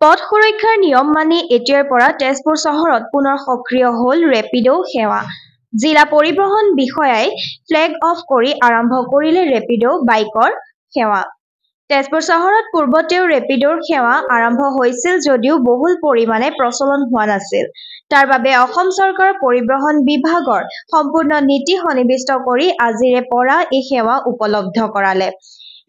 পথ সুৰক্ষাৰ নিয়ম মানি এতিয়াৰ পৰা তেজপুৰ চহৰত পুনৰ সক্ৰিয় হ'ল ৰেপিডো সেৱা। জিলা পৰিবহণ বিষয়াই ফ্লেগ অফ কৰি আৰম্ভ কৰিলে ৰেপিডো বাইকৰ সেৱা। তেজপুৰ চহৰত পূৰ্বতেও ৰেপিডোৰ সেৱা আৰম্ভ হৈছিল যদিও বহুল পৰিমাণে প্ৰচলন হোৱা নাছিল। তাৰ বাবে অসম চৰকাৰৰ পৰিবহণ বিভাগৰ সম্পূৰ্ণ নীতি সন্নিৱিষ্ট কৰি আজিৰে পৰা এই সেৱা উপলব্ধ কৰালে।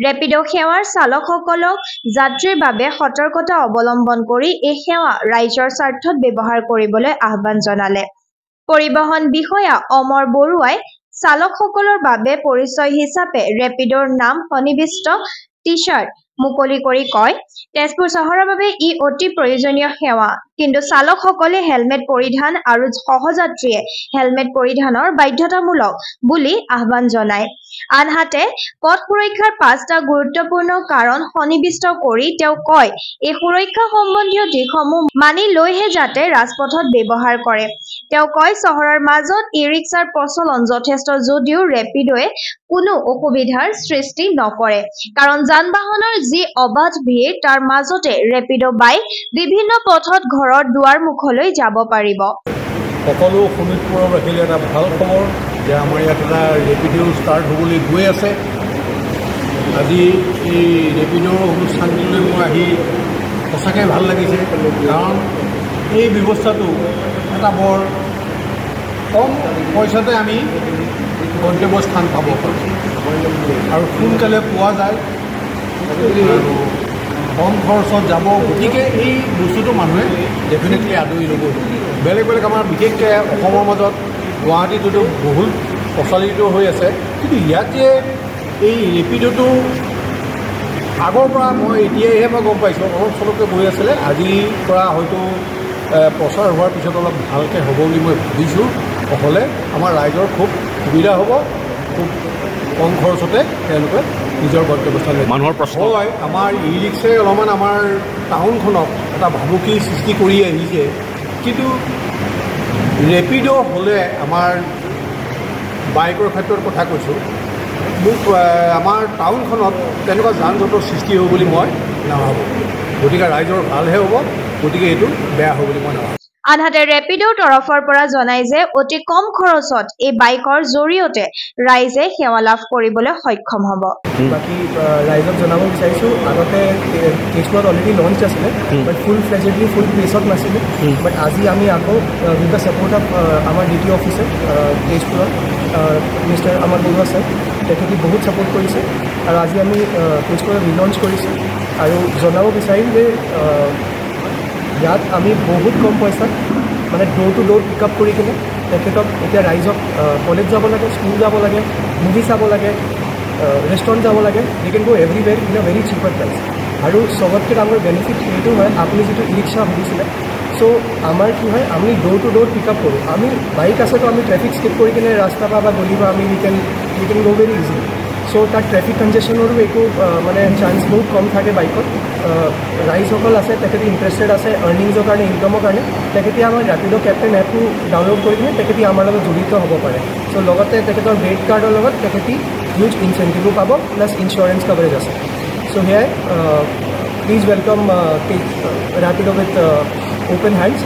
ৰেপিডো সেৱাৰ চালকসকলক যাত্ৰীৰ বাবে সতৰ্কতা অৱলম্বন কৰি এই সেৱা ৰাইজৰ স্বাৰ্থত ব্যৱহাৰ কৰিবলৈ আহ্বান জনালে। পৰিবহণ বিষয়া অমৰ বৰুৱাই চালকসকলৰ বাবে পৰিচয় হিচাপে ৰেপিডোৰ নাম সন্নিৱিষ্ট টি-চাৰ্ট মুকলি কৰি কয়, তেজপুৰ চহৰৰ বাবে ই অতি প্ৰয়োজনীয় সেৱা। কিন্তু চালকসকলে হেলমেট পৰিধান আৰু সহযাত্ৰীয়ে হেলমেট পৰিধানৰ বাধ্যতামূলক বুলি আহ্বান জনায়। আনহাতে পথ সুৰক্ষাৰ 5টা গুৰুত্বপূৰ্ণ কাৰণ সন্নিৱিষ্ট কৰি তেওঁ কয়, এই সুৰক্ষা সম্বন্ধীয় দিশসমূহ মানি লৈহে যাতে ৰাজপথত ব্যৱহাৰ কৰে। তেওঁ কয়, চহৰৰ মাজত ই-ৰিক্সাৰ প্ৰচলন যথেষ্ট যদিও ৰেপিডোৱে কোনো অসুবিধাৰ সৃষ্টি নকৰে। কাৰণ যান-বাহনৰ যি অবাধ ভিৰ তাৰ মাজতে ৰেপিডো বাইক বিভিন্ন পথত ঘৰৰ দুৱাৰ মুখলৈ যাব পাৰিব। সকলো শোণিতপুৰৰ বাসীলৈ এটা ভাল খবৰ যে আমাৰ ইয়াত এটা ৰেপিডো ষ্টাৰ্ট হ'বলৈ গৈ আছে। আজি এই ৰেপিডোৰ অনুষ্ঠানটোলৈ মই আহি সঁচাকৈ ভাল লাগিছে, কাৰণ এই ব্যৱস্থাটো এটা বৰ কম পইচাতে আমি গন্তব্যস্থান পাব পাৰোঁ আৰু সোনকালে পোৱা যায় আৰু কম খৰচত যাব। গতিকে এই বস্তুটো মানুহে ডেফিনেটলি আদৰি ল'ব। বেলেগ বেলেগ আমাৰ বিশেষকৈ অসমৰ মাজত গুৱাহাটীটোতো বহুল প্ৰচলিত হৈ আছে, কিন্তু ইয়াত যে এই ৰেপিডোটো আগৰ পৰা মই এতিয়াহে মই গম পাইছোঁ, অলপ চলপকৈ গৈ আছিলে। আজিৰ পৰা হয়তো প্ৰচাৰ হোৱাৰ পিছত অলপ ভালকৈ হ'ব বুলি মই ভাবিছোঁ। হ'লে আমাৰ ৰাইজৰ খুব সুবিধা হ'ব, খুব কম খৰচতে তেওঁলোকে নিজৰ গন্তব্যস্থান মানুহৰ প্ৰশ্ন হয়। আমাৰ ই-ৰিক্সাই অলপমান আমাৰ টাউনখনক এটা ভাবুকিৰ সৃষ্টি কৰি আহিছে, কিন্তু ৰেপিডো হ'লে আমাৰ বাইকৰ ক্ষেত্ৰত কথা কৈছোঁ, মোক আমাৰ টাউনখনত তেনেকুৱা যান জঁটৰ সৃষ্টি হ'ব বুলি মই নাভাবোঁ। গতিকে ৰাইজৰ ভালহে হ'ব, গতিকে এইটো বেয়া হ'ব বুলি মই নাভাবোঁ। আনহাতে ৰেপিডোৰ তৰফৰ পৰা জনায় যে অতি কম খৰচত এই বাইকৰ জৰিয়তে ৰাইজে সেৱা লাভ কৰিবলৈ সক্ষম হ'ব। বাকী ৰাইজক জনাব বিচাৰিছোঁ, আগতে তেজপুৰত অলৰেডি লঞ্চ আছিলে, বাট ফুল ফ্লেজেডলি ফুল প্লেচত নাছিলে। বাট আজি আমি আকৌ উইথ দ্য ছাপৰ্ট অফ আমাৰ ডিটি অফিচাৰ তেজপুৰত মিষ্টাৰ অমৰ বৰুৱা ছাৰ, তেখেতে বহুত ছাপৰ্ট কৰিছে আৰু আজি আমি তেজপুৰত ৰিলঞ্চ কৰিছোঁ। আৰু জনাব বিচাৰিম যে ইয়াত আমি বহুত কম পইচাত মানে ড'ৰ টু ড'ৰ পিক আপ কৰি কিনে তেখেতক এতিয়া ৰাইজক কলেজ যাব লাগে, স্কুল যাব লাগে, মুভি চাব লাগে, ৰেষ্টুৰেণ্ট যাব লাগে, they can go everywhere in a very cheaper price. আৰু চবতকৈ ডাঙৰ বেনিফিট এইটো হয়, আপুনি যিটো ই-ৰিক্সা সুধিছিলে, চ' আমাৰ কি হয়, আমি ড'ৰ টু ড'ৰ পিক আপ কৰোঁ। আমি বাইক আছেতো আমি ট্ৰেফিক স্কিপ কৰি কিনে ৰাস্তা বা গলি বা আমি we can go very easily. চ' তাত ট্ৰেফিক কনজেশ্যনৰো একো মানে চান্স বহুত কম থাকে বাইকত। ৰাইজসকল আছে, তেখেতে ইণ্টাৰেষ্টেড আছে আৰ্নিংছৰ কাৰণে, ইনকামৰ কাৰণে, তেখেতে আমাৰ ৰেপিডো কেপ্টেইন এপটো ডাউনলোড কৰি কিনে তেখেতে আমাৰ লগত জড়িত হ'ব পাৰে। চ' লগতে তেখেতৰ ক্ৰেডিট কাৰ্ডৰ লগত তেখেতে হিউজ ইনচেণ্টিভো পাব, প্লাছ ইঞ্চুৰেঞ্চ কভাৰেজ আছে। চ' সেয়াই please welcome Rapido with open hands